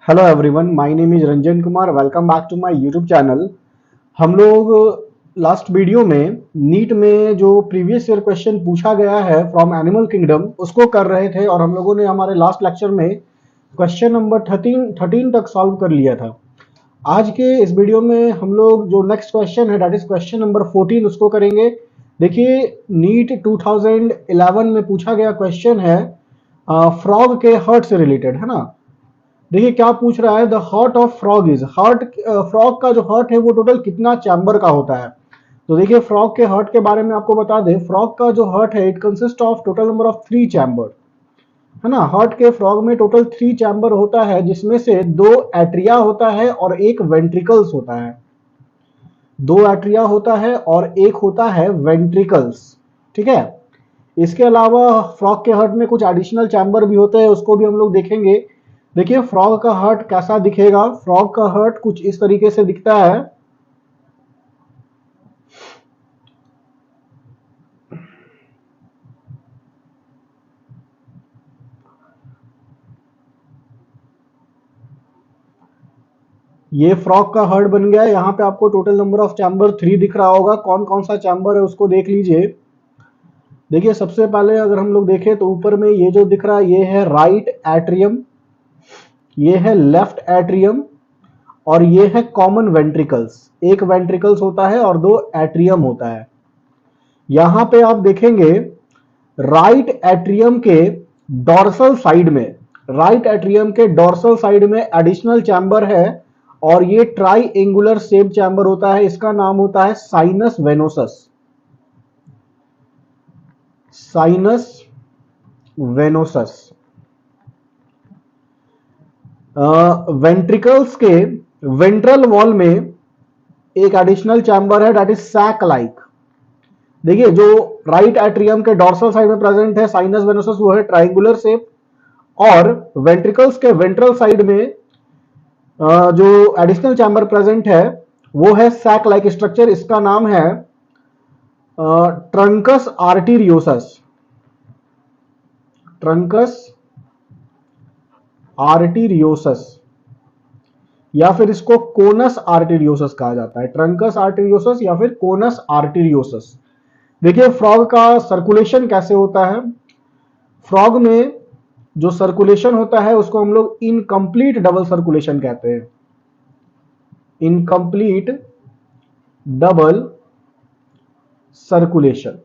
Hello everyone, my name is Ranjan Kumar. Welcome back to my YouTube channel. हम लोग last video में NEET में जो प्रीवियस ईयर क्वेश्चन पूछा गया है फ्रॉम एनिमल किंगडम उसको कर रहे थे और हम लोगों ने हमारे लास्ट लेक्चर में क्वेश्चन नंबर 13 तक सॉल्व कर लिया था। आज के इस वीडियो में हम लोग जो नेक्स्ट क्वेश्चन है दैट इज क्वेश्चन नंबर 14 उसको करेंगे। देखिए, नीट 2011 में पूछा गया क्वेश्चन है फ्रॉग के हार्ट से रिलेटेड, है ना। देखिए क्या पूछ रहा है, the heart of frog is heart. Frog का जो हार्ट है वो टोटल कितना चैम्बर का होता है। तो देखिए फ्रॉग के हार्ट के बारे में आपको बता दें, फ्रॉग का जो हार्ट है it consist of total number of 3 chamber, है ना। हार्ट के फ्रॉग में टोटल 3 चैम्बर होता है, जिसमें से 2 एट्रिया होता है और एक वेंट्रिकल्स होता है। 2 एट्रिया होता है और एक होता है वेंट्रिकल्स, ठीक है। इसके अलावा फ्रॉग के हार्ट में कुछ एडिशनल चैम्बर भी होते हैं, उसको भी हम लोग देखेंगे। देखिए फ्रॉग का हार्ट कैसा दिखेगा। फ्रॉग का हार्ट कुछ इस तरीके से दिखता है। ये फ्रॉग का हार्ट बन गया है। यहाँ पे आपको टोटल नंबर ऑफ चैम्बर 3 दिख रहा होगा। कौन कौन सा चैम्बर है उसको देख लीजिए। देखिए सबसे पहले अगर हम लोग देखें तो ऊपर में ये जो दिख रहा है ये है राइट एट्रियम, ये है लेफ्ट एट्रियम और ये है कॉमन वेंट्रिकल्स। एक वेंट्रिकल्स होता है और 2 एट्रियम होता है। यहां पे आप देखेंगे राइट एट्रियम के डॉर्सल साइड में, राइट एट्रियम के डॉर्सल साइड में एडिशनल चैम्बर है और ये ट्राइएंगुलर शेप चैम्बर होता है। इसका नाम होता है sinus venosus. Sinus venosus. Ventricles के वेंट्रल वॉल में एक एडिशनल चैम्बर है दैट इज सैक लाइक। देखिए जो राइट एट्रियम के डॉर्सल साइड में प्रेजेंट है साइनस वेनोसस, वो है ट्राइंगुलर शेप, और वेंट्रिकल्स के वेंट्रल साइड में जो एडिशनल चैम्बर प्रेजेंट है वो है सैक लाइक स्ट्रक्चर। इसका नाम है ट्रंकस आर्टीरियोसस। ट्रंकस आर्टीरियोसस या फिर इसको कोनस आर्टीरियोसस कहा जाता है। ट्रंकस आर्टीरियोसस या फिर कोनस आर्टीरियोसस। देखिए फ्रॉग का सर्कुलेशन कैसे होता है। फ्रॉग में जो सर्कुलेशन होता है उसको हम लोग इनकम्प्लीट डबल सर्कुलेशन कहते हैं। Incomplete double circulation.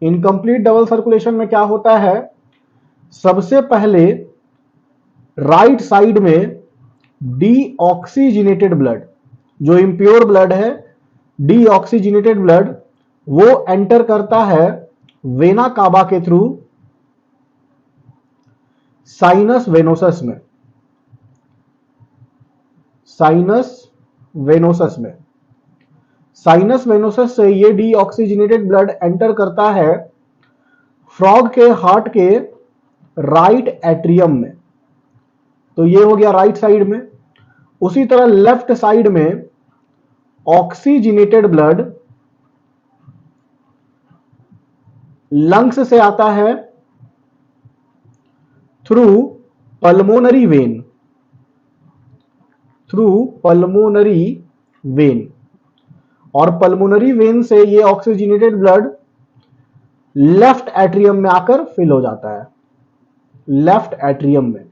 Incomplete double circulation में क्या होता है, सबसे पहले राइट साइड में डीऑक्सीजिनेटेड ब्लड, जो इंप्योर ब्लड है, डीऑक्सीजिनेटेड ब्लड वो एंटर करता है वेना काबा के थ्रू साइनस वेनोसस में। साइनस वेनोसस में, साइनस वेनोसस से ये डीऑक्सीजिनेटेड ब्लड एंटर करता है फ्रॉग के हार्ट के राइट एट्रियम में। तो ये हो गया राइट साइड में। उसी तरह लेफ्ट साइड में ऑक्सीजिनेटेड ब्लड लंग्स से आता है through pulmonary vein, through pulmonary vein, और पल्मोनरी वेन से ये ऑक्सीजिनेटेड ब्लड लेफ्ट एट्रियम में आकर फिल हो जाता है, लेफ्ट एट्रियम में।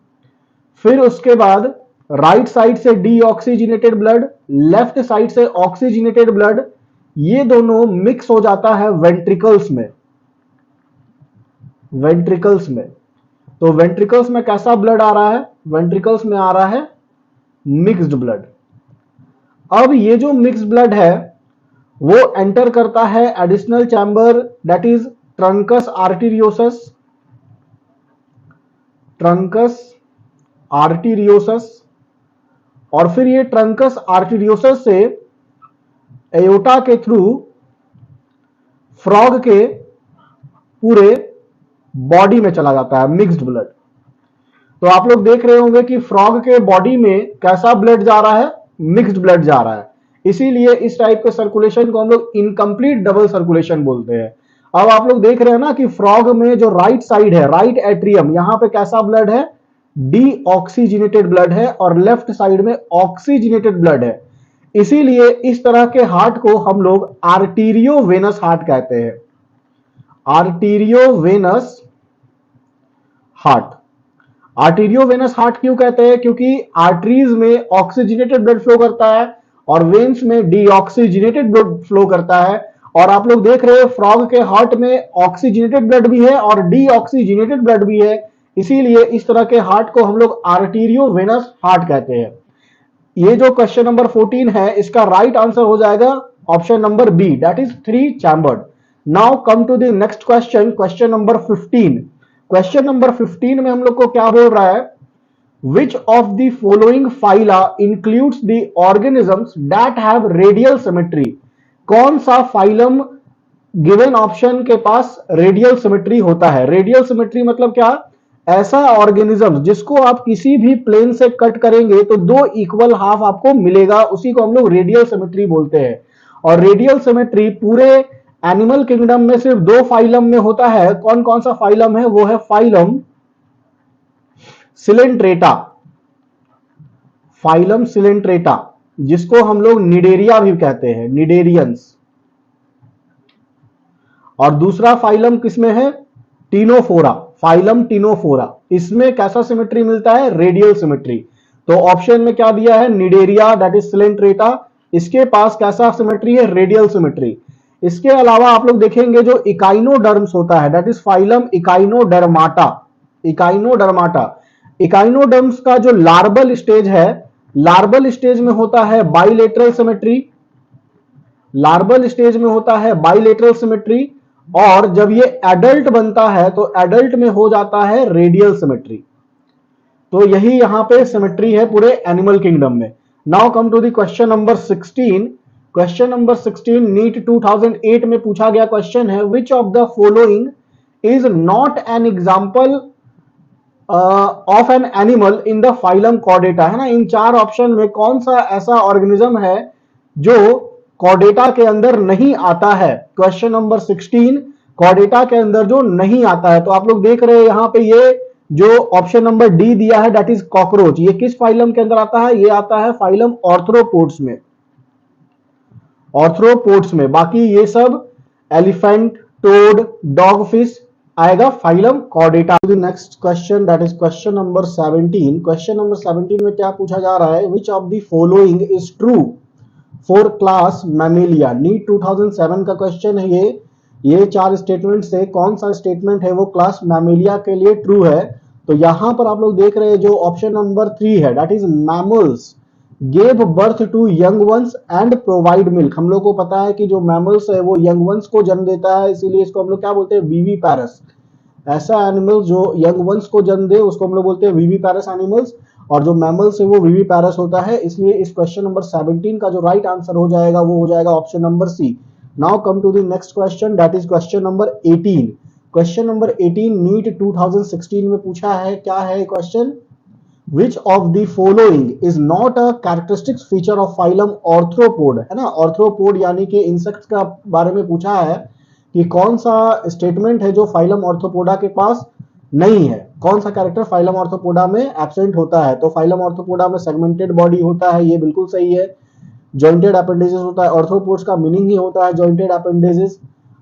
फिर उसके बाद राइट साइड से डीऑक्सीजिनेटेड ब्लड, लेफ्ट साइड से ऑक्सीजिनेटेड ब्लड, ये दोनों मिक्स हो जाता है वेंट्रिकल्स में। वेंट्रिकल्स में, तो वेंट्रिकल्स में कैसा ब्लड आ रहा है, वेंट्रिकल्स में आ रहा है मिक्स्ड ब्लड। अब ये जो मिक्स्ड ब्लड है वो एंटर करता है additional chamber that is truncus arteriosus. Truncus arteriosus, और फिर ये ट्रंकस आर्टीरियोसस से एयोटा के थ्रू फ्रॉग के पूरे बॉडी में चला जाता है मिक्स्ड ब्लड। तो आप लोग देख रहे होंगे कि फ्रॉग के बॉडी में कैसा ब्लड जा रहा है, मिक्स्ड ब्लड जा रहा है। इसीलिए इस टाइप के सर्कुलेशन को हम लोग इनकम्प्लीट डबल सर्कुलेशन बोलते हैं। अब आप लोग देख रहे हैं ना कि फ्रॉग में जो राइट साइड है, राइट एट्रियम, यहां पे कैसा ब्लड है, डीऑक्सीजनेटेड ब्लड है और लेफ्ट साइड में ऑक्सीजनेटेड ब्लड है। इसीलिए इस तरह के हार्ट को हम लोग आर्टीरियोवेनस हार्ट कहते हैं। आर्टीरियोवेनस हार्ट। आर्टीरियोवेनस हार्ट क्यों कहते हैं? क्योंकि आर्टरीज में ऑक्सीजनेटेड ब्लड फ्लो करता है और वेन्स में डीऑक्सीजनेटेड ब्लड फ्लो करता है। और आप लोग देख रहे हैं फ्रॉग के हार्ट में ऑक्सीजनेटेड ब्लड भी है और डीऑक्सीजनेटेड ब्लड भी है। इसीलिए इस तरह के हार्ट को हम लोग आर्टीरियोवेनस हार्ट कहते हैं। ये जो क्वेश्चन नंबर 14 है इसका राइट आंसर हो जाएगा option number B, that is 3 chambered. Now come to the next question, question number 15। Question number 15 में हम लोग को क्या बोल रहा है? Which of the following phyla includes the organisms that have radial symmetry? कौन सा फाइलम गिवन ऑप्शन के पास रेडियल सिमेट्री होता है? रेडियल सिमेट्री मतलब क्या? ऐसा ऑर्गेनिज्म जिसको आप किसी भी प्लेन से कट करेंगे तो दो इक्वल हाफ आपको मिलेगा, उसी को हम लोग रेडियल सिमेट्री बोलते हैं। और रेडियल सिमेट्री पूरे एनिमल किंगडम में सिर्फ दो फाइलम में होता है। कौन कौन सा फाइलम है? वो है फाइलम सिलेंट्रेटा। फाइलम सिलेंट्रेटा, जिसको हम लोग निडेरिया भी कहते हैं, निडेरियंस। और दूसरा फाइलम किसमें है? Ctenophora, phylum Ctenophora. इसमें कैसा सिमेट्री मिलता है? Radial symmetry. तो ऑप्शन में क्या दिया है? निडेरिया, दैट इज सिलेंट्रेटा, इसके पास कैसा सिमेट्री है? Radial symmetry. इसके अलावा आप लोग देखेंगे जो इकाइनोडर्म्स होता है, that is phylum Echinodermata. Echinodermata, echinoderms का जो लार्बल स्टेज है, लार्बल स्टेज में होता है बाइलेटरल सिमेट्री। लार्बल स्टेज में होता है बाइलेटरल सिमेट्री। और जब ये एडल्ट बनता है तो एडल्ट में हो जाता है रेडियल सिमेट्री। तो यही यहां पे सिमेट्री है पूरे एनिमल किंगडम में। Now come to the question number 16। Question number 16 NEET 2008 में पूछा गया क्वेश्चन है, which of the following is not an example of an animal in the phylum Chordata? है ना, इन चार ऑप्शन में कौन सा ऐसा ऑर्गेनिज्म है जो कॉर्डेटा के अंदर नहीं आता है? क्वेश्चन नंबर 16 कॉर्डेटा के अंदर जो नहीं आता है। तो आप लोग देख रहे हैं यहां पे ये जो ऑप्शन नंबर डी दिया है, दैट इज कॉकरोच। ये किस फाइलम के अंदर आता है? ये आता है फाइलम ऑर्थ्रोपोड्स में, ऑर्थ्रोपोड्स में। बाकी ये सब एलिफेंट, टोड, डॉगफिश आएगा phylum Chordata. Next question, that is question number 17। Question number 17 में क्या पूछा जा रहा है? Which of the following is true for class Mammalia? NEET 2007 का क्वेश्चन है ये चार स्टेटमेंट से कौन सा स्टेटमेंट है वो क्लास मैमेलिया के लिए ट्रू है? तो यहां पर आप लोग देख रहे हैं जो ऑप्शन नंबर 3 है, that is mammals gave birth to young ones and provide milk. हम लोग को पता है कि जो मैमल्स है वो यंग वंस को जन्म देता है, इसीलिए इसको हम लोग क्या बोलते हैं? वीवी पैरस। ऐसा एनिमल जो यंग वंस को जन्म दे उसको हम लोग बोलते हैं वीवी पैरस एनिमल्स। और जो मैमल्स है वो वीवी पैरस होता है। इसलिए इस क्वेश्चन नंबर 17 का जो राइट आंसर हो जाएगा वो हो जाएगा option number C. Now come to the next question, that is question number 18। Question number 18 NEET 2016 में पूछा है, क्या है question? Which of the following is not a characteristics feature of phylum arthropod? है ना, ऑर्थ्रोपोड यानी कि इंसेक्ट्स का बारे में पूछा है कि कौन सा स्टेटमेंट है जो फाइलम ऑर्थ्रोपोडा के पास नहीं है, कौन सा कैरेक्टर फाइलम ऑर्थ्रोपोडा में एब्सेंट होता है? तो फाइलम ऑर्थ्रोपोडा में सेगमेंटेड बॉडी होता है, ये बिल्कुल सही है। जॉइंटेड अपेंडेजेस होता है, ऑर्थ्रोपोड्स का मीनिंग ही होता है jointed appendages.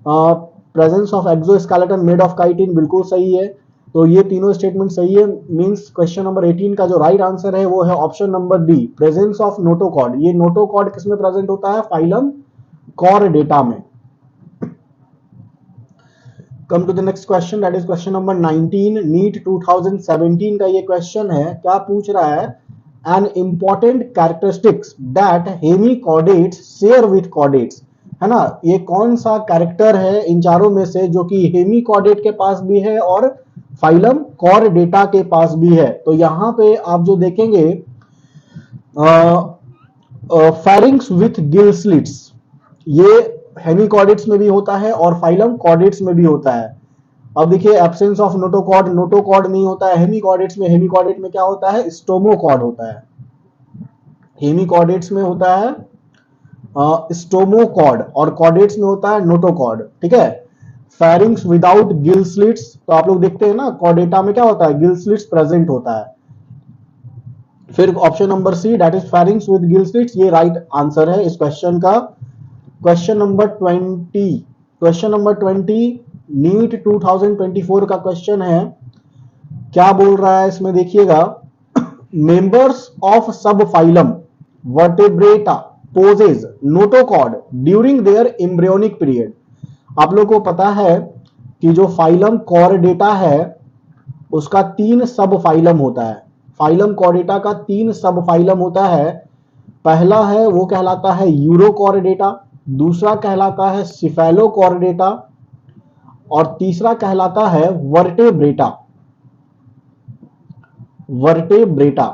Presence of exoskeleton made of chitin, बिल्कुल सही है। तो ये तीनों स्टेटमेंट सही है। मींस क्वेश्चन नंबर 18 का जो राइट आंसर है वो है option number D, presence of notochord. ये नोटोकॉर्ड किसमें प्रेजेंट होता है? फाइलम कॉर्डेटा में। Come to the next question, that is question number 19। NEET 2017 का ये क्वेश्चन है, क्या पूछ रहा है? An important characteristics that hemichordates share with chordates. है ना, ये कौन सा कैरेक्टर है इन चारों में से जो कि हेमिकॉर्डेट के पास भी है और फाइलम कॉर्डेटा के पास भी है? तो यहां पे आप जो देखेंगे फेरिंग्स विथ गिल स्लिट्स, ये हेमिकॉर्डेट्स में भी होता है और फाइलम कॉर्डेट्स में भी होता है। अब देखिए एब्सेंस ऑफ नोटोकॉर्ड, नोटोकॉर्ड नहीं होता है हेमिकॉर्डेट्स में। हेमिकॉर्डेट में क्या होता है? स्टोमोकॉर्ड होता है। हेमिकॉर्डेट्स में होता है स्टोमोकॉर्ड और कॉर्डेट्स में होता है नोटोकॉर्ड। ठीक है, फेरिंग्स विदाउट गिल स्लिट्स, तो आप लोग देखते हैं ना कॉर्डेटा में क्या होता है? गिल स्लिट्स प्रेजेंट होता है। फिर option number see that is pharynx with gill slits, ये राइट आंसर है इस क्वेश्चन का। क्वेश्चन नंबर 20 नीट 2024 का क्वेश्चन है। क्या बोल रहा है इसमें देखिएगा, members of subphylum Vertebrata possess notochord during their embryonic period. आप लोगों को पता है कि जो फाइलम कॉर्डेटा है उसका 3 सब फाइलम होता है। फाइलम कॉर्डेटा का 3 सब फाइलम होता है। पहला है वो कहलाता है यूरोकॉर्डेटा, दूसरा कहलाता है सिफेलोकॉर्डेटा और तीसरा कहलाता है वर्टेब्रेटा। वर्टेब्रेटा,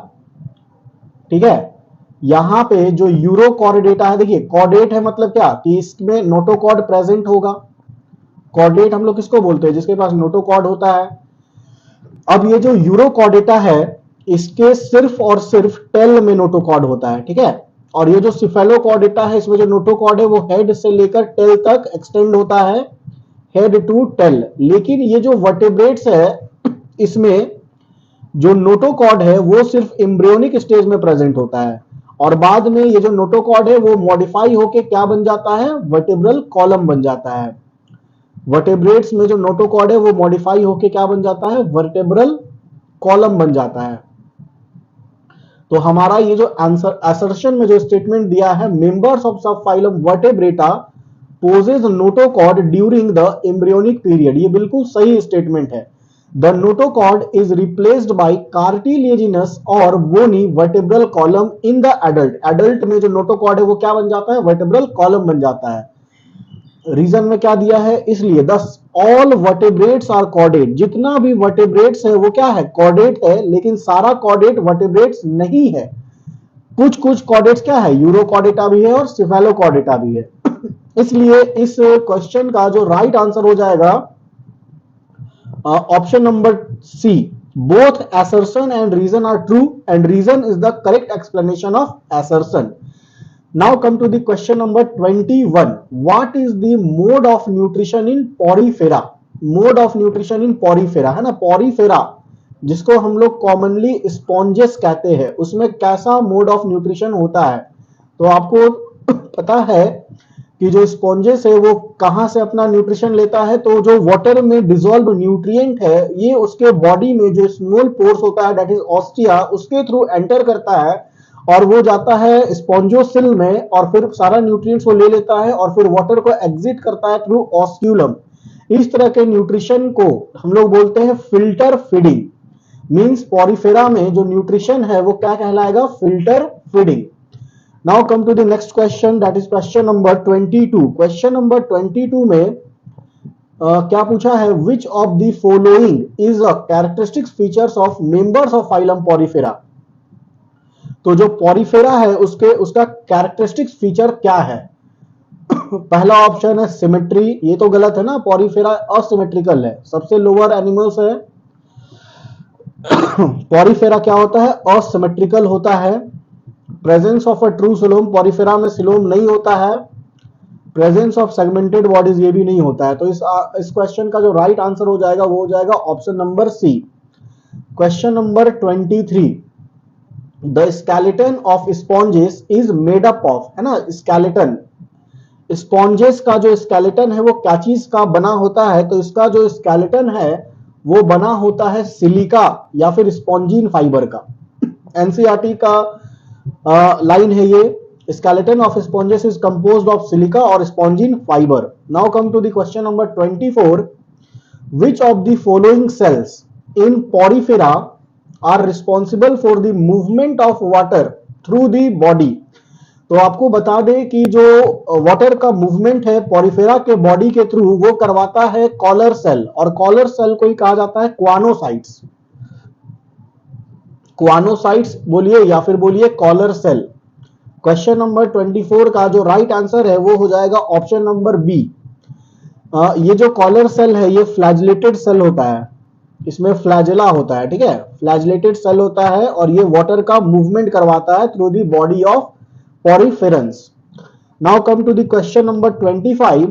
ठीक है। यहां पे जो यूरोकॉर्डेटा है, देखिए कॉर्डेट है मतलब क्या कि इसमें नोटोकॉर्ड प्रेजेंट होगा। कॉर्डेट हम लोग किसको बोलते हैं, जिसके पास नोटोकॉर्ड होता है। अब ये जो यूरोकॉर्डेटा है इसके सिर्फ और सिर्फ टेल में नोटोकॉर्ड होता है, ठीक है। और ये जो सिफेलोकॉर्डेटा है इसमें जो नोटोकॉर्ड है वो हेड से लेकर टेल तक एक्सटेंड होता है, हेड टू टेल। लेकिन ये जो वर्टेब्रेट्स है इसमें जो नोटोकॉर्ड है वो सिर्फ एम्ब्रियोनिक स्टेज में प्रेजेंट होता है और बाद में ये जो नोटोकॉर्ड है वो मॉडिफाई होके क्या बन जाता है, वर्टेब्रल कॉलम बन जाता है। वर्टेब्रेट्स में जो नोटोकॉर्ड है वो मॉडिफाई होके क्या बन जाता है, वर्टेब्रल कॉलम बन जाता है। तो हमारा ये जो आंसर असर्शन में जो स्टेटमेंट दिया है, members of subphylum Vertebrata possess notochord during the embryonic period, ये बिल्कुल सही स्टेटमेंट है। The notochord is replaced by cartilaginous और bony vertebral column in the adult. Adult में जो नोटोकॉर्ड है वो क्या बन जाता है, वर्टेब्रल कॉलम बन जाता है। रीजन में क्या दिया है, इसलिए दस ऑल वर्टेब्रेट्स आर कॉर्डेट, जितना भी वर्टेब्रेट्स है वो क्या है, कॉर्डेट है। लेकिन सारा कॉर्डेट वर्टेब्रेट्स नहीं है, कुछ कुछ कॉर्डेट्स क्या है, यूरोकॉर्डेटा भी है और सिफेलोकॉर्डेटा भी है। इसलिए इस क्वेश्चन का जो राइट आंसर हो जाएगा option number C, both assertion and reason are true and reason is the correct explanation of assertion. Now come to the question number 21. What is the mode of nutrition in porifera? Mode of nutrition in porifera है ना, porifera जिसको हम लोग commonly sponges कहते हैं, उसमें कैसा mode of nutrition होता है। तो आपको पता है कि जो स्पॉन्जेस है वो कहां से अपना न्यूट्रिशन लेता है, तो जो वाटर में डिसॉल्व न्यूट्रिएंट है ये उसके बॉडी में जो स्मॉल पोर्स होता है दैट इज ऑस्टिया, उसके थ्रू एंटर करता है और वो जाता है स्पॉन्जोसिल में और फिर सारा न्यूट्रिएंट्स वो ले लेता है और फिर वाटर को एग्जिट करता है थ्रू ऑस्क्यूलम। इस तरह के न्यूट्रिशन को हम लोग बोलते हैं फिल्टर फीडिंग। मींस पोरिफेरा में जो न्यूट्रिशन है वो क्या कहलाएगा, filter feeding. Now come to the next question, that is question number 22. Question number 22 में क्या पूछा है, which of the following is a characteristic features of members of phylum Porifera? तो जो पोरिफेरा है उसका कैरेक्टरिस्टिक फीचर क्या है। पहला ऑप्शन है सिमेट्री, ये तो गलत है ना, पोरिफेरा असिमेट्रिकल है, सबसे लोअर एनिमल्स है। पोरिफेरा क्या होता है, असिमेट्रिकल होता है। Presence of a true coelom, Porifera में सिलोम नहीं होता है। प्रेजेंस ऑफ सेगमेंटेड बॉडीज, ये भी नहीं होता है। तो इस क्वेश्चन का जो राइट आंसर हो जाएगा वो हो जाएगा option number C. Question number 23, the skeleton of sponges is made up of, है ना, स्केलेटन, स्पॉन्जेस का जो स्केलेटन है वो क्या चीज का बना होता है, तो इसका जो स्केलेटन है वो बना होता है सिलिका या फिर स्पॉन्जिन फाइबर का। एनसीईआरटी का लाइन है ये, skeleton of sponges is composed of silica or spongin fiber. Now come to the question number 24. Which of the following cells in porifera are responsible for the movement of water through the body? तो आपको बता दें कि जो water का movement है Porifera के body के थ्रू वो करवाता है कॉलर सेल, और कॉलर सेल को ही कहा जाता है क्वानोसाइट्स। क्वानोसाइट्स बोलिए या फिर बोलिए कॉलर सेल। क्वेश्चन नंबर 24 का जो राइट आंसर है वो हो जाएगा ऑप्शन नंबर बी। ये जो कॉलर सेल है ये फ्लैजिलेटेड सेल होता है, इसमें फ्लैजिला होता है, ठीक है, फ्लैजिलेटेड सेल होता है और ये वाटर का मूवमेंट करवाता है through the body of poriferans. Now come to the question number 25।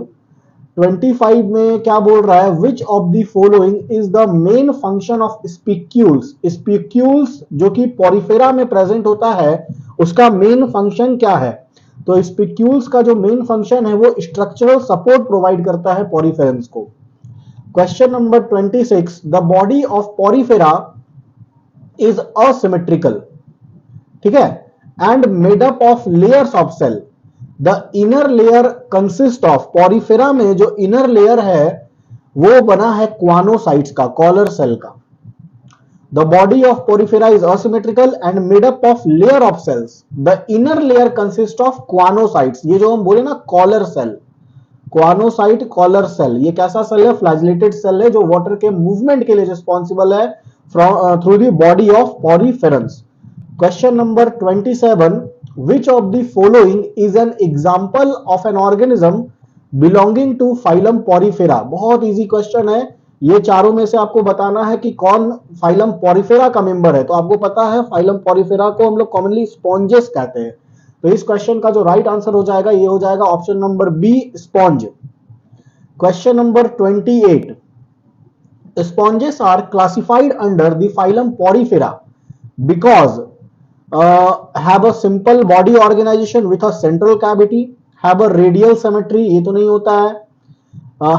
25 में क्या बोल रहा है, which of the following is the main function of spicules. Spicules जो कि पॉरीफेरा में प्रेजेंट होता है उसका मेन फंक्शन क्या है। तो स्पिक्यूल्स का जो मेन फंक्शन है वो स्ट्रक्चरल सपोर्ट प्रोवाइड करता है पॉरीफेरेंस को। Question number 26, the body of Porifera is asymmetrical, ठीक है, and made up of layers of cell. The inner layer consist of, Porifera में जो इनर लेयर है वो बना है क्वानोसाइट्स का, कॉलर सेल का। The body of Porifera is asymmetrical and made up of layer of cells. The inner layer consist of choanocytes, ये जो हम बोले ना collar cell, choanocyte collar cell, ये कैसा सेल है, फ्लैजिलेटेड सेल है जो वाटर के मूवमेंट के लिए रिस्पॉन्सिबल है through the body of poriferans. Question number 27, which of the following is an example of an organism belonging to phylum Porifera। बहुत इजी क्वेश्चन है, ये चारों में से आपको बताना है कि कौन फाइलम पॉरीफेरा का मेंबर है। तो आपको पता है फाइलम पॉरीफेरा को हम लोग कॉमनली स्पॉन्जेस कहते हैं। तो इस क्वेश्चन का जो राइट आंसर हो जाएगा ये हो जाएगा option number B, sponge. Question number 28, sponges are classified under the phylum Porifera because have a simple body organization with a central cavity, have a radial symmetry, ये तो नहीं होता है,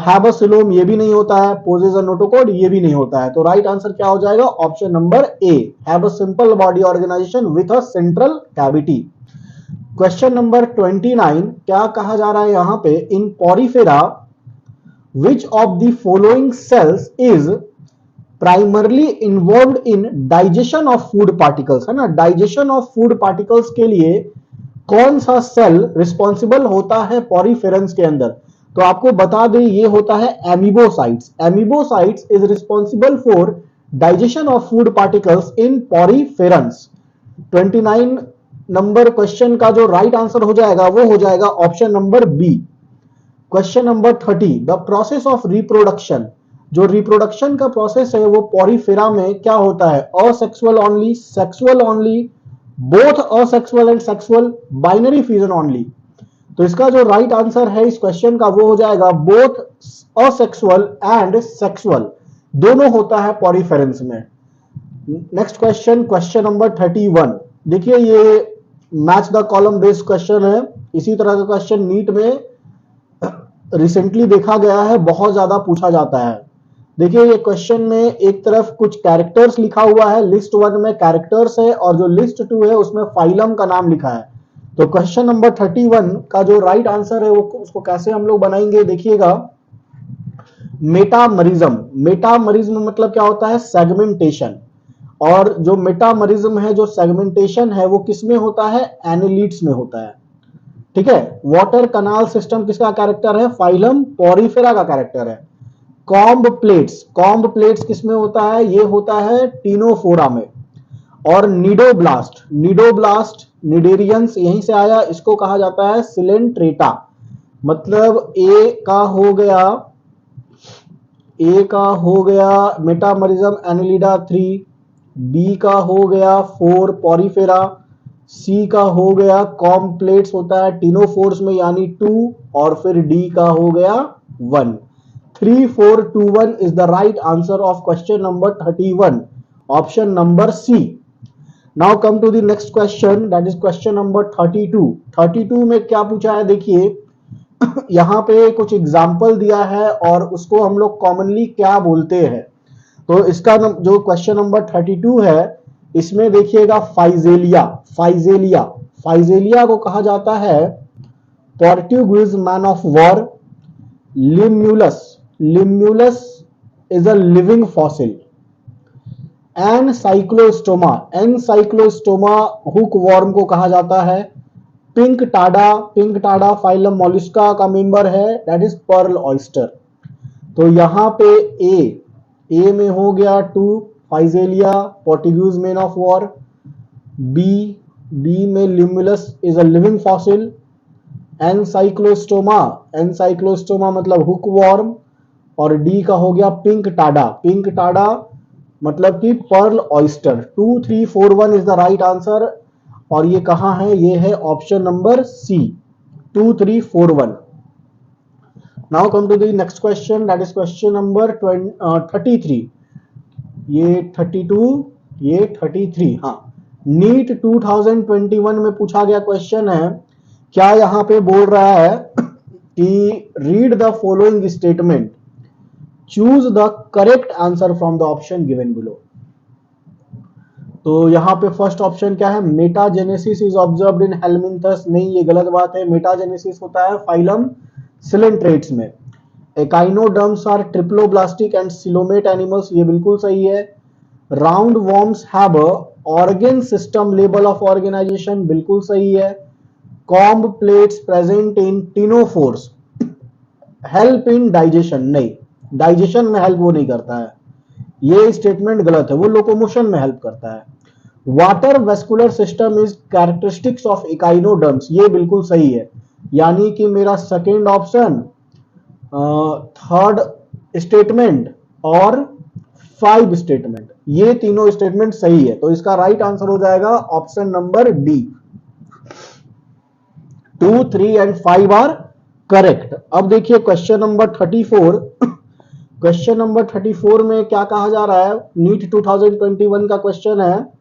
have a coelom, ये भी नहीं होता है, possess a notochord, ये भी नहीं होता है। तो राइट आंसर क्या हो जाएगा, option number A, have a simple body organization with a central cavity। Question number 29, क्या कहा जा रहा है यहां पे, in Porifera which of the following cells is primarily involve in digestion of food particles, है ना। डाइजेशन ऑफ फूड पार्टिकल्स के लिए कौन सा सेल रिस्पॉन्सिबल होता है पॉरीफेरेंस के अंदर। तो आपको बता दें ये होता है amoebocytes. Amoebocytes is responsible for digestion of food particles in poriferans. 29 number question का जो राइट आंसर हो जाएगा वो हो जाएगा option number B. Question number 30, the process of reproduction, जो रिप्रोडक्शन का प्रोसेस है वो पॉरीफेरा में क्या होता है, asexual only, sexual only, both asexual and sexual, binary fission only. तो इसका जो राइट आंसर है इस क्वेश्चन का वो हो जाएगा बोथ असेक्सुअल एंड सेक्सुअल, दोनों होता है पॉरीफेरेंस में। नेक्स्ट क्वेश्चन, क्वेश्चन नंबर 31, देखिए ये match the column based question है। इसी तरह का क्वेश्चन नीट में रिसेंटली देखा गया है, बहुत ज्यादा पूछा जाता है। देखिए ये क्वेश्चन में एक तरफ कुछ कैरेक्टर्स लिखा हुआ है, लिस्ट 1 में कैरेक्टर्स है और जो लिस्ट 2 है उसमें फाइलम का नाम लिखा है। तो क्वेश्चन नंबर 31 का जो राइट आंसर है वो उसको कैसे हम लोग बनाएंगे, देखिएगा, मेटामरिज्म। मेटामरिज्म मतलब क्या होता है, सेगमेंटेशन। और जो मेटामरिज्म है, जो सेगमेंटेशन है वो किस में होता है, एनालिड्स में होता है, ठीक है। वाटर कनाल सिस्टम किसका कैरेक्टर है, फाइलम पॉरीफेरा का कैरेक्टर है। कॉम्ब प्लेट्स, कॉम्ब प्लेट्स किसमें होता है, ये होता है टीनोफोरा में। और निडोब्लास्ट, निडोब्लास्ट निडेरियंस यहीं से आया, इसको कहा जाता है सिलेंट्रेटा। मतलब ए का हो गया मेटामरिज्म एनालिडा 3, बी का हो गया 4 पॉरीफेरा, सी का हो गया कॉम्ब प्लेट्स होता है टीनोफोर्स में यानी 2, और फिर डी का हो गया 1। 3, 4, 2, 1 is the right answer of question number 31, option number C। Now come to the next question, that is question number 32। 32 में क्या पूछा है, देखिए यहाँ पे कुछ एग्जाम्पल दिया है और उसको हम लोग कॉमनली क्या बोलते हैं। तो इसका जो क्वेश्चन नंबर 32 है इसमें देखिएगा फाइजेलिया, फाइजेलिया, फाइजेलिया को कहा जाता है Portuguese man of war, Limulus, Limulus is a living fossil, Ancylostoma, Ancylostoma hookworm को कहा जाता है, Pinctada, Pinctada phylum Mollusca का मेंबर है, दैट इज पर्ल ऑयस्टर। तो यहां पे ए में हो गया 2 Physalia Portuguese man of war, B में Limulus is a living fossil, Ancylostoma, Ancylostoma मतलब हुक वॉर्म, और डी का हो गया पिंक टाडा, पिंक टाडा मतलब कि pearl oyster. 2, 3, 4, 1 is the right answer. और ये कहां है, ये है option number C, 2, 3, 4, 1। Now come to the next question, that is question number 33। ये 32, ये 33। हाँ, नीट 2021 में पूछा गया क्वेश्चन है। क्या यहां पे बोल रहा है कि read the following statement, choose the correct answer from the option given below. तो यहां पे फर्स्ट ऑप्शन क्या है, metagenesis is observed in helminths. नहीं, ये गलत बात है। मेटाजेनेसिस होता है फाइलम सिलेंट्रेट्स में। Echinoderms are triploblastic and coelomate animals, ये बिल्कुल सही है। Roundworms have organ system level of organisation, बिल्कुल सही है। Comb plates present in ctenophores help in digestion, नहीं, डाइजेशन में हेल्प वो नहीं करता है, ये स्टेटमेंट गलत है, वो लोकोमोशन में हेल्प करता है। Water vascular system is characteristics of echinoderms, ये बिल्कुल सही है। यानी कि मेरा सेकेंड ऑप्शन, थर्ड स्टेटमेंट और 5 स्टेटमेंट, ये तीनों स्टेटमेंट सही है। तो इसका राइट आंसर हो जाएगा option number D. 2, 3 and 5 are correct. अब देखिए क्वेश्चन नंबर 34। क्वेश्चन नंबर 34 में क्या कहा जा रहा है, नीट 2021 का क्वेश्चन है,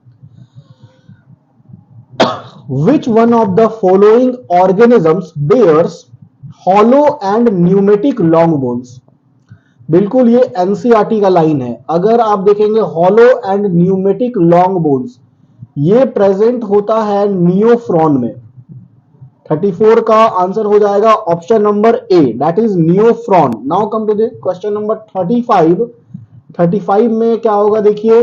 which one of the following organisms bears hollow and pneumatic long bones. बिल्कुल ये एनसीईआरटी का लाइन है। अगर आप देखेंगे hollow and pneumatic long bones, ये प्रेजेंट होता है नियोफ्रॉन में। 34 का आंसर हो जाएगा option number A, that is Neophron. Now come to the question number 35। 35 में क्या होगा देखिए,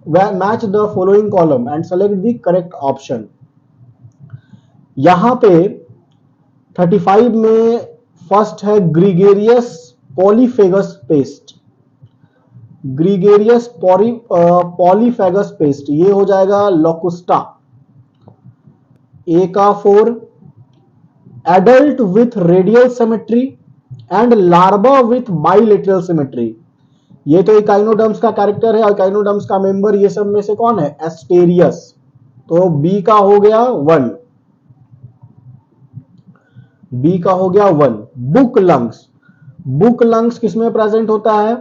match the following column and select the correct option. यहां पे 35 में फर्स्ट है gregarious polyphagous paste, gregarious polyphagous paste, ये हो जाएगा लोकुस्टा। ए का 4, adult with radial symmetry and larva with bilateral symmetry, ये तो इकाइनोडर्म्स का कैरेक्टर है। इकाइनोडर्म्स का मेंबर ये सब में से कौन है, एस्टेरियस। तो बी का हो गया 1, बी का हो गया 1। बुक लंग्स, बुक लंग्स किसमें प्रेजेंट होता है,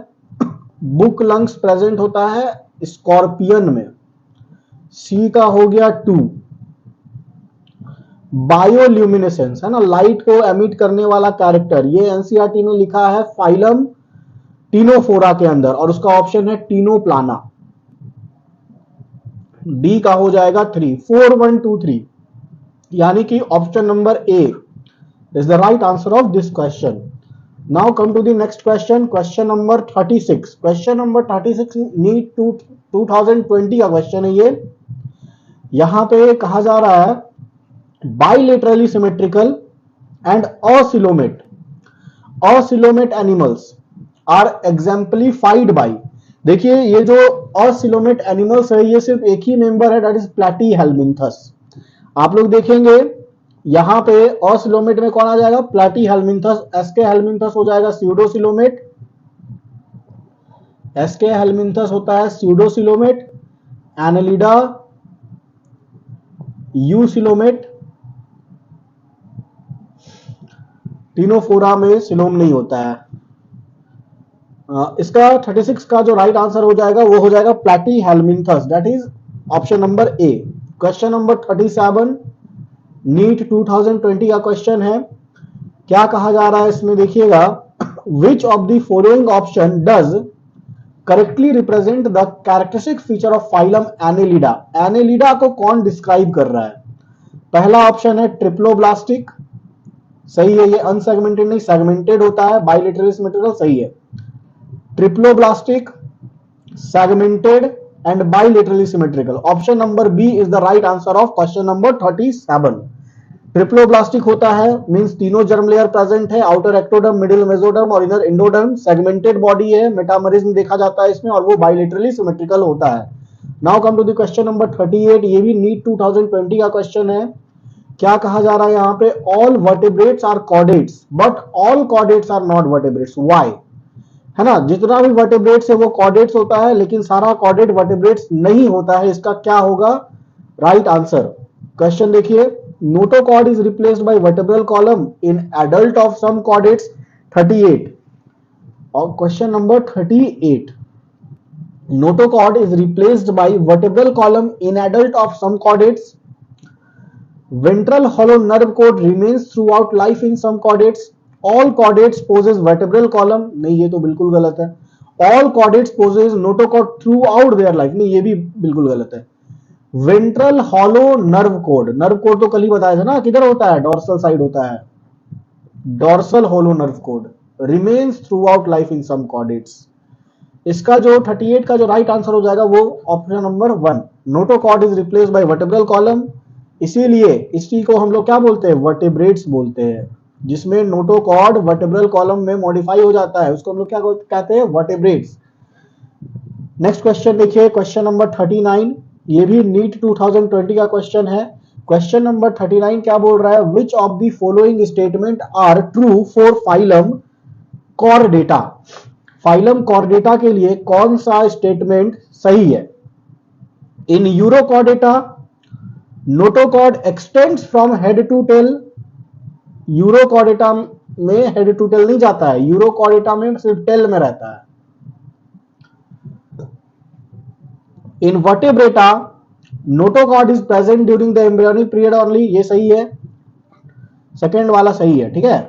बुक लंग्स प्रेजेंट होता है स्कॉर्पियन में। सी का हो गया 2। बायोल्यूमिनेसेंस है ना, लाइट को एमिट करने वाला कैरेक्टर, ये एनसीईआरटी में लिखा है फाइलम टिनोफोरा के अंदर, और उसका ऑप्शन है टिनोप्लाना। डी का हो जाएगा 3, 4, 1, 2, 3, यानी कि option number A is the right answer of this question. Now come to the next question, question number 36। Question number 36 NEET 2020 का क्वेश्चन है ये। यहां पे कहा जा रहा है bilaterally symmetrical and oscillomate animals are exemplified by। देखिए ये जो oscillomate animals है, ये सिर्फ एक ही मेंबर है, दैट इज प्लैटीहेल्मिंथस। आप लोग देखेंगे यहां पे oscillomate में कौन आ जाएगा, प्लैटीहेल्मिंथस। एसके हेल्मिंथस हो जाएगा स्यूडोसिलोमेट, एसके हेल्मिंथस होता है स्यूडोसिलोमेट। एनेलिडा यूसिलोमेट, टिनोफोरा में सिलोम नहीं होता है। इसका 36 का जो राइट आंसर हो जाएगा वो हो जाएगा Platyhelminthes, that is option number A. Question number 37 NEET 2020 का क्वेश्चन है। क्या कहा जा रहा है इसमें देखिएगा, विच of the following option does correctly represent the characteristic feature of phylum Annelida. Annelida को कौन डिस्क्राइब कर रहा है। पहला ऑप्शन है ट्रिप्लोब्लास्टिक, सही है, ये अनसेगमेंटेड नहीं सेगमेंटेड होता है। बाइलेटरली सिमेट्रिकल, सही है। Triploblastic, segmented and bilaterally symmetrical, option number B is the right answer of question number 37। Triploblastic होता है मींस तीनों जर्म लेयर प्रेजेंट है, आउटर एक्टोडर्म, मिडिल मेसोडर्म और इनर एंडोडर्म। सेगमेंटेड बॉडी है, मेटामरिज्म देखा जाता है इसमें, और वो बाइलेटरली सिमेट्रिकल होता है। Now come to the question number 38। ये भी नीट 2020 का क्वेश्चन है। क्या कहा जा रहा है यहाँ पे, all vertebrates are chordates but all chordates are not vertebrates, why, है ना। जितना भी वर्टेब्रेट्स है वो कॉर्डेट्स होता है, लेकिन सारा कॉर्डेट वर्टेब्रेट्स नहीं होता है। इसका क्या होगा राइट आंसर। क्वेश्चन देखिए, notochord is replaced by vertebral column in adult of some chordates 38 और question number 38, notochord is replaced by vertebral column in adult of some chordates. Ventral hollow nerve cord remains throughout life in some chordates. All chordates possess vertebral column. नहीं, ये तो बिल्कुल गलत है. All chordates possess notochord throughout their life. नहीं, ये भी बिल्कुल गलत है. Ventral hollow nerve cord, nerve cord तो कल ही बताया था ना, किधर होता है? डोर्सल साइड होता है. Dorsal hollow nerve cord remains throughout life in some chordates. इसका जो 38 का जो राइट आंसर हो जाएगा वो option number 1, notochord is replaced by vertebral column. इसीलिए इसी को हम लोग क्या बोलते हैं? वर्टेब्रेट्स बोलते हैं. जिसमें नोटोकॉर्ड वर्टेब्रल कॉलम में मॉडिफाई हो जाता है उसको हम लोग क्या कहते हैं? वर्टेब्रेट्स. नेक्स्ट क्वेश्चन देखिए, क्वेश्चन नंबर 39. ये भी नीट 2020 का क्वेश्चन है. क्वेश्चन नंबर 39 क्या बोल रहा है? Which of the following statement are true for phylum Chordata. Phylum Chordata के लिए कौन सा स्टेटमेंट सही है? In Urochordata notochord extends from head to tail. Urochordata में हेड टू टेल नहीं जाता है, यूरोकॉर्डेटा में सिर्फ टेल में रहता है. In Vertebrata notochord is present during the embryonic period only. ये सही है, सेकेंड वाला सही है. ठीक है,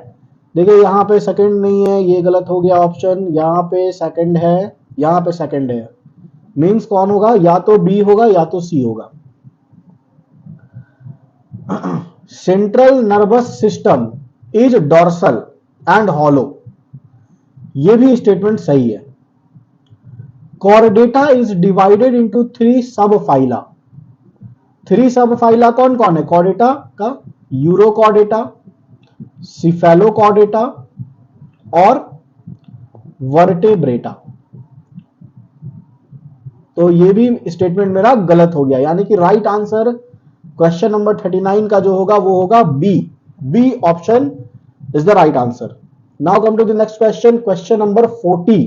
देखिए यहां पे सेकंड नहीं है, ये गलत हो गया ऑप्शन. यहां पे सेकंड है, यहां पे सेकंड है. मींस कौन होगा? या तो बी होगा या तो सी होगा. Central nervous system is dorsal and hollow. ये भी स्टेटमेंट सही है. कॉर्डेटा इज डिवाइडेड इनटू 3 सब फाइला. 3 सब फाइला कौन कौन है कॉर्डेटा का? यूरोकॉर्डेटा, सिफेलोकॉर्डेटा और वर्टेब्रेटा. तो ये भी स्टेटमेंट मेरा गलत हो गया, यानी कि राइट आंसर क्वेश्चन नंबर 39 का जो होगा वो होगा B. B option is the right answer. Now come to the next question, question number 40.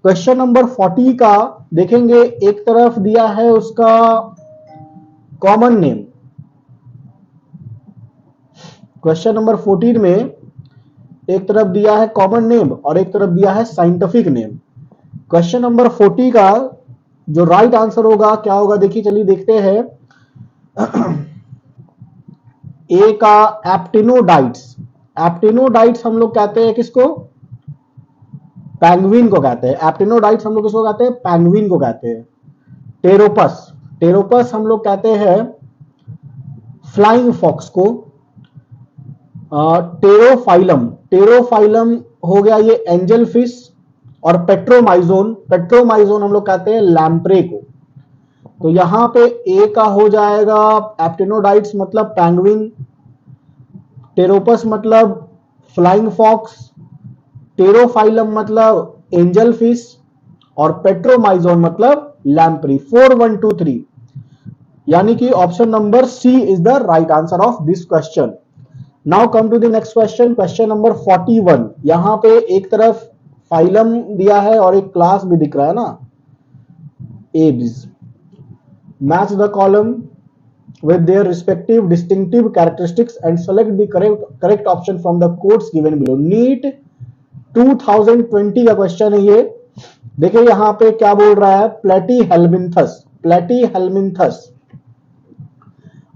Question number 40 का देखेंगे, एक तरफ दिया है उसका कॉमन नेम. क्वेश्चन नंबर 14 में एक तरफ दिया है कॉमन नेम और एक तरफ दिया है साइंटिफिक नेम. क्वेश्चन नंबर 40 का जो राइट आंसर होगा क्या होगा? देखिए, चलिए देखते हैं. ए का एप्टिनोडाइट्स. एप्टिनोडाइट्स हम लोग कहते हैं किसको? पैंगुइन को कहते हैं. एप्टिनोडाइट्स हम लोग किसको कहते हैं? पैंगुइन को कहते हैं. टेरोपस, टेरोपस हम लोग कहते हैं फ्लाइंग फॉक्स को. टेरोफाइलम, टेरोफाइलम हो गया ये एंजल फिश. और पेट्रोमाइजोन, पेट्रोमाइजोन हम लोग कहते हैं लैम्प्रे को. तो यहां पे ए का हो जाएगा एप्टिनोडाइट्स मतलब पैंगुइन, टेरोपस मतलब फ्लाइंग फॉक्स, टेरोफाइलम मतलब एंजल फिश और पेट्रोमाइजोन मतलब लैम्प्रे. 4 1 2 3, यानी कि option number C is the right answer of this question. Now come to the next question, question number 41. यहां पे एक तरफ फाइलम दिया है और एक क्लास भी दिख रहा है ना, abs. Match the column with their respective distinctive characteristics and select the correct option from the codes given below. NEET 2020 का क्वेश्चन है ये. देखिए यहां पे क्या बोल रहा है? Platyhelminthes, Platyhelminthes.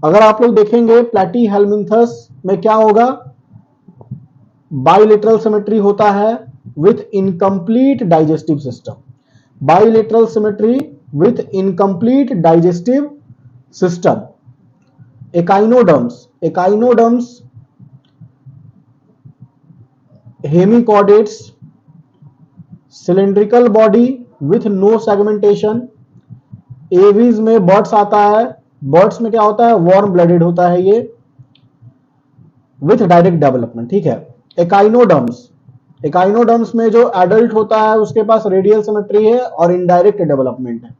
अगर आप लोग देखेंगे प्लेटीहेल्मिन्थस में क्या होगा? बाइलेटरल सिमेट्री होता है with incomplete digestive system. Bilateral symmetry with incomplete digestive system. Echinoderms, echinoderms hemichordates, cylindrical body with no segmentation. Aves में बर्ड्स आता है, बर्ड्स में क्या होता है? वार्म ब्लडेड होता है ये विथ डायरेक्ट डेवलपमेंट. ठीक है. एकाइनोडर्म्स, एकाइनोडर्म्स में जो एडल्ट होता है उसके पास रेडियल सिमेट्री है और इनडायरेक्ट डेवलपमेंट है.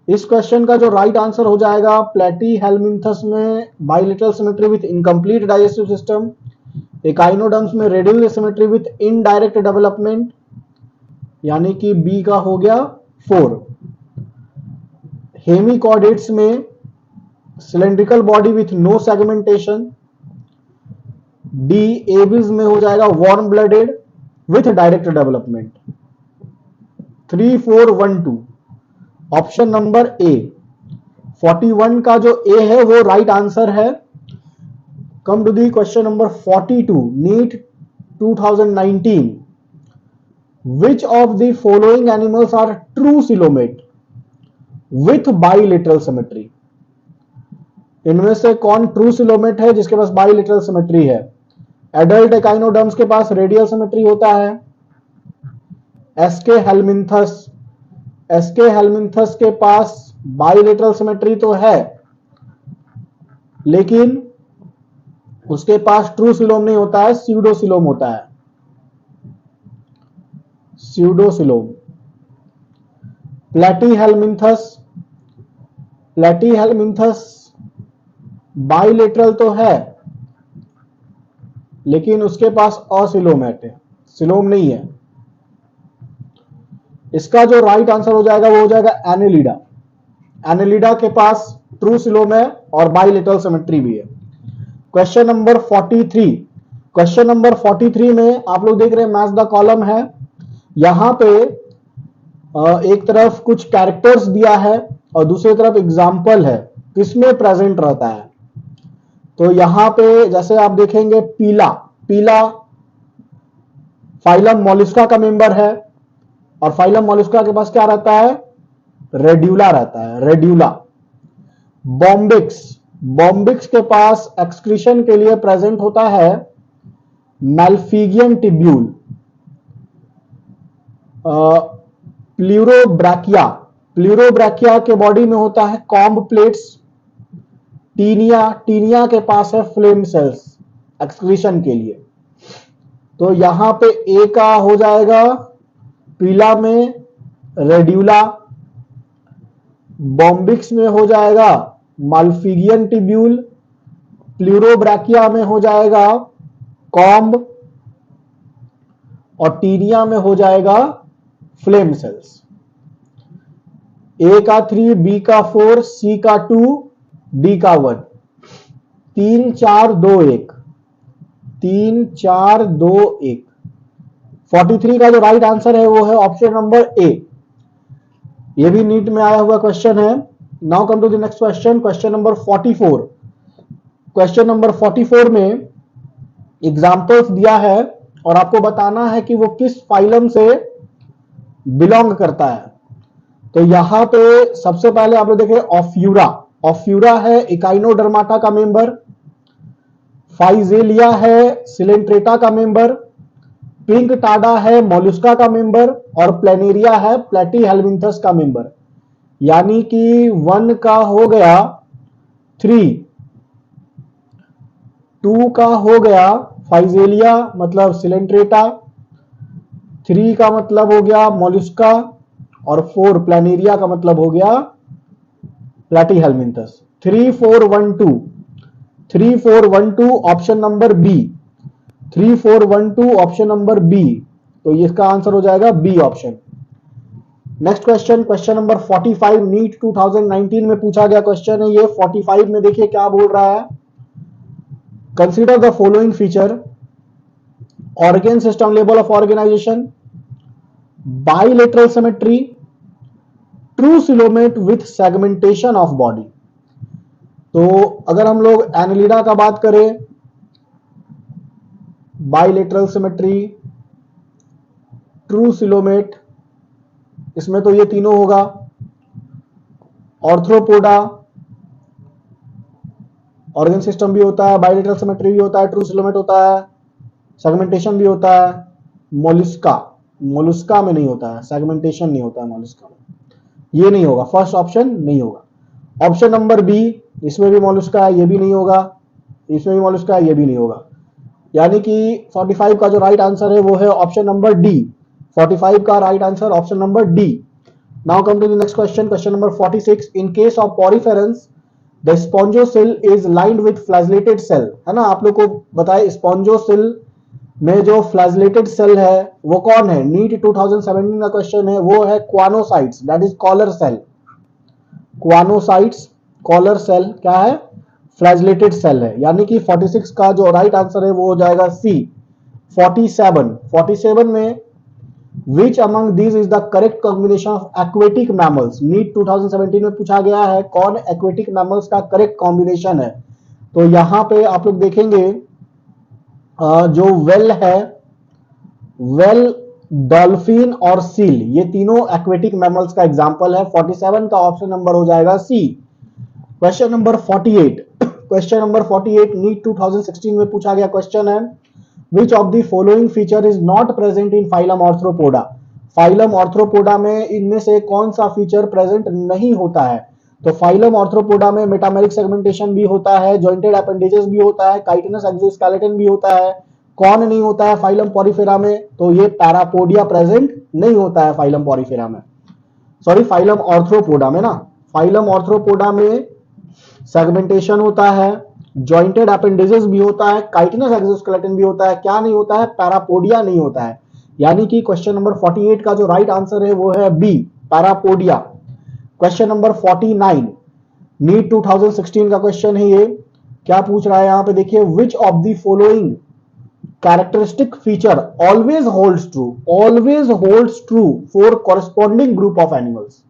इस क्वेश्चन का जो राइट आंसर हो जाएगा प्लेटीहेल्मिन्थस में bilateral symmetry with incomplete digestive system, echinoderms में radial symmetry with indirect development, यानी कि बी का हो गया 4. हेमिकॉर्डेट्स में cylindrical body with no segmentation. D aves में हो जाएगा warm blooded. With direct development. 3412 option number A. 41 का जो ए है वो राइट आंसर है। Come to the question number 42 NEET 2019। Which of the following animals are true coelomate with bilateral symmetry? इनमें से कौन ट्रू सिलोमेट है जिसके पास बाइलेटरल सिमेट्री है? एडल्ट एकाइनोडर्म्स के पास रेडियल सिमेट्री होता है। एसके हेलमिंथस के पास बाइलेटरल सिमेट्री तो है, लेकिन उसके पास ट्रू सिलोम नहीं होता है, स्यूडोसिलोम होता है। स्यूडोसिलोम। प्लेटीहेलमिंथस बाइलेटरल तो है, लेकिन उसके पास असिलोमेट है, सिलोम नहीं है। इसका जो राइट आंसर हो जाएगा वो हो जाएगा एनेलिडा। एनेलिडा के पास ट्रू सिलोम है और बाइलेटरल सिमेट्री भी है। Question number 43। क्वेश्चन नंबर 43 में आप लोग देख रहे हैं मैच द कॉलम है। यहां पे एक तरफ कुछ कैरेक्टर्स दिया है और दूसरी तरफ एग्जाम्पल है, किसमें प्रेजेंट रहता है। तो यहां पे जैसे आप देखेंगे पीला फाइलम मोलस्का का मेंबर है, और फाइलम मोलस्का के पास क्या रहता है? रेड्यूला रहता है, रेड्यूला। बॉम्बिक्स के पास एक्सक्रीशन के लिए प्रेजेंट होता है मैल्फिगियन टिब्यूल। प्लूरोब्रैकिया के बॉडी में होता है कॉम्ब प्लेट्स। टीनिया के पास है फ्लेम सेल्स एक्सक्रीशन के लिए। तो यहां पे ए का हो जाएगा पीला में रेड्यूला, बॉम्बिक्स में हो जाएगा माल्फिगियन टिब्यूल, प्लूरोब्रैकिया में हो जाएगा कॉम्ब, और टीनिया में हो जाएगा फ्लेम सेल्स। ए का 3, बी का 4, सी का 2, डी का 1। 3 4 2 1, 3 4 2 1। 43 का जो राइट आंसर है वो है ऑप्शन नंबर ए। ये भी नीट में आया हुआ क्वेश्चन है। Now come to the next question, question number 44। Question number 44 में एग्जांपल्स दिया है और आपको बताना है कि वो किस फाइलम से बिलोंग करता है। तो यहां पे सबसे पहले आप लोग देखें ऑफ्यूरा है इकाइनोडर्माटा का मेंबर, फाइजेलिया है सिलेंट्रेटा का मेंबर, पिंक टाडा है मोलुस्का का मेंबर, और प्लेनेरिया है प्लेटीहेलमिंथस का मेंबर। यानी कि 1 का हो गया 3, 2 का हो गया फाइजेलिया मतलब सिलेंट्रेटा, 3 का मतलब हो गया मोलुस्का, और 4 प्लेनेरिया का मतलब हो गया Platyhelminthes. 3412 option number B. 3412 option number B. तो इसका आंसर हो जाएगा B option. Next question, question number 45 NEET 2019 में पूछा गया क्वेश्चन है ये। 45 में देखिए क्या बोल रहा है। Consider the following feature: organ system level of organisation, bilateral symmetry, true coelomate with segmentation of body. तो अगर हम लोग एनेलिडा का बात करें, बाइलेटरल सिमेट्री, ट्रू सिलोमेट, इसमें तो ये तीनों होगा। ऑर्थ्रोपोडा ऑर्गन सिस्टम भी होता है, बाइलेटरल सिमेट्री भी होता है, ट्रू सिलोमेट होता है, सेगमेंटेशन भी होता है। मोलुस्का में नहीं होता है, सेगमेंटेशन नहीं होता है मोलुस्का में। ये नहीं होगा, फर्स्ट ऑप्शन नहीं होगा। ऑप्शन नंबर बी, इसमें भी मोलुस्का है, ये भी नहीं होगा। इसमें भी मोलुस्का है, ये भी नहीं होगा। यानी कि 45 का जो राइट आंसर है वो है ऑप्शन नंबर डी। 45 का right answer option number D. Now come to the next question, question number 46। In case of poriferans the spongocoel is lined with flagellated cell, है ना। आप लोग को बताए स्पॉन्जोसिल में जो फ्लैजेलेटेड सेल है वो कौन है। नीट 2017 का क्वेश्चन है, वो है choanocytes, that is collar cell. Choanocytes collar cell क्या है? फ्लैजेलेटेड सेल है। यानी कि 46 का जो राइट आंसर है वो हो जाएगा सी, 47 में which among these is the correct combination of aquatic mammals, NEET 2017 में पूछा गया है कौन एक्वेटिक मैमल्स का करेक्ट कॉम्बिनेशन है। तो यहां पे आप लोग देखेंगे जो वेल है, वेल, डॉल्फिन और सील, ये तीनों एक्वेटिक मैमल्स का एग्जांपल है। 47 का ऑप्शन नंबर हो जाएगा C. Question number 48, question number 48 NEET 2016 में पूछा गया क्वेश्चन है which of the following feature is not present in phylum arthropoda. Phylum arthropoda में इनमें से कौन सा फीचर प्रेजेंट नहीं होता है। तो फाइलम आर्थ्रोपोडा में मेटामेरिक सेगमेंटेशन भी होता है, जॉइंटेड अपेंडेजेस भी होता है, काइटिनस एक्सोस्केलेटन भी होता है। कौन नहीं होता है फाइलम पॉरीफेरा में, तो ये पैरापोडिया प्रेजेंट नहीं होता है फाइलम पॉरीफेरा में, सॉरी फाइलम आर्थ्रोपोडा में ना। फाइलम आर्थ्रोपोडा में सेगमेंटेशन होता है, जॉइंटेड अपेंडेजेस भी होता है, काइटिनस एक्सोस्केलेटन भी होता है, क्या नहीं होता है, पैरापोडिया नहीं होता है। यानी कि क्वेश्चन नंबर 48 का जो राइट आंसर है वो है B, parapodia. Question number 49 NEET 2016 का क्वेश्चन है ये, क्या पूछ रहा है यहां पे देखिए, विच of the following characteristic feature always holds true for corresponding group of animals.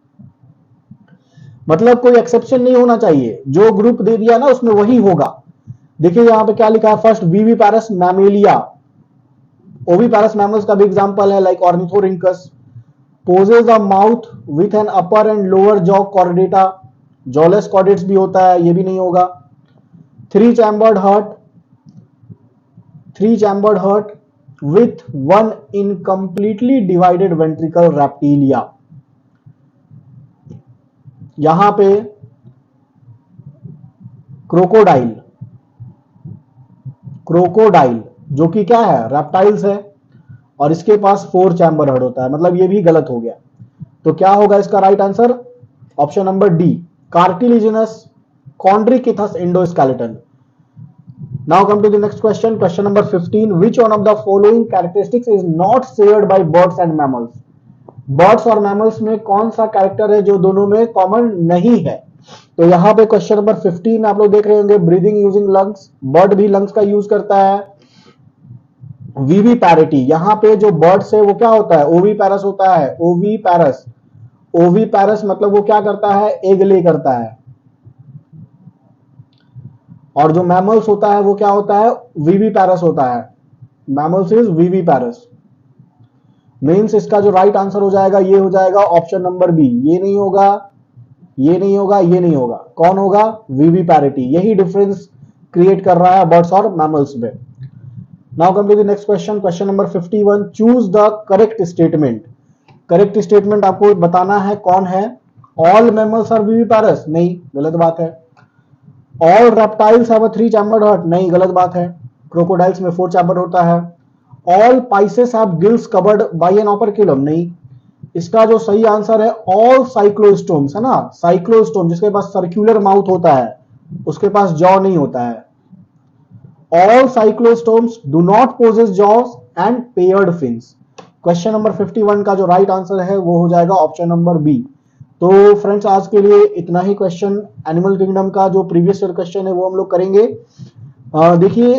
मतलब कोई एक्सेप्शन नहीं होना चाहिए, जो ग्रुप दे दिया ना उसमें वही होगा। देखिए यहां पे क्या लिखा है, फर्स्ट विविपैरस मैमेलिया, ओविपैरस मैमल्स का भी एग्जांपल है like ornithorhynchus, possess a mouth with an upper and lower jaw Chordata, jawless chordates भी होता है, ये भी नहीं होगा। Three chambered hurt with one incompletely divided ventricle reptilia. यहां पे क्रोकोडाइल जो कि क्या है, रेप्टाइल्स है, और इसके पास 4 चैम्बर हेड होता है, मतलब ये भी गलत हो गया। तो क्या होगा इसका right answer, option number D, cartilaginous chondrichthyes endoskeleton. Now come to the next question. Question number 15. Which one of the following characteristics is not shared by birds and mammals? Birds और मैमल्स में कौन सा character है जो दोनों में common नहीं है। तो यहां पे क्वेश्चन नंबर 15 में आप लोग देख रहे होंगे ब्रीदिंग यूजिंग लंग्स, बर्ड भी लंग्स का यूज करता है। विविपैरिटी, यहां पे जो बर्ड्स है वो क्या होता है, ओविपैरस होता है, ओविपैरस मतलब वो क्या करता है, एग ले करता है। और जो मैमल्स होता है वो क्या होता है, विविपैरस होता है, मैमल्स इज विविपैरस। मीन्स इसका जो राइट आंसर हो जाएगा ये हो जाएगा ऑप्शन नंबर बी, ये नहीं होगा, ये नहीं होगा, ये नहीं होगा, कौन होगा, विविपैरिटी। यही डिफरेंस क्रिएट कर रहा है बर्ड्स और मैमल्स में। Now come to the next question, question number 51। Choose the correct statement. Correct statement आपको बताना है कौन है, ऑल मैमल्स आर विविपैरस, नहीं, गलत बात है। All reptiles have a 3 chambered heart, नहीं, गलत बात है, क्रोकोडाइल्स में 4 चैम्बर होता है। All pisces have gills covered by an operculum, नहीं, इसका जो सही आंसर है ऑल साइक्लोस्टोम्स है ना, साइक्लोस्टोम जिसके पास सर्कुलर माउथ होता है उसके पास जॉ नहीं होता है। All cyclostomes do not possess jaws and paired fins. Question number 51 का जो राइट आंसर है वो हो जाएगा ऑप्शन नंबर बी। तो फ्रेंड्स आज के लिए इतना ही क्वेश्चन एनिमल किंगडम का जो प्रीवियस ईयर क्वेश्चन है वो हम लोग करेंगे। देखिए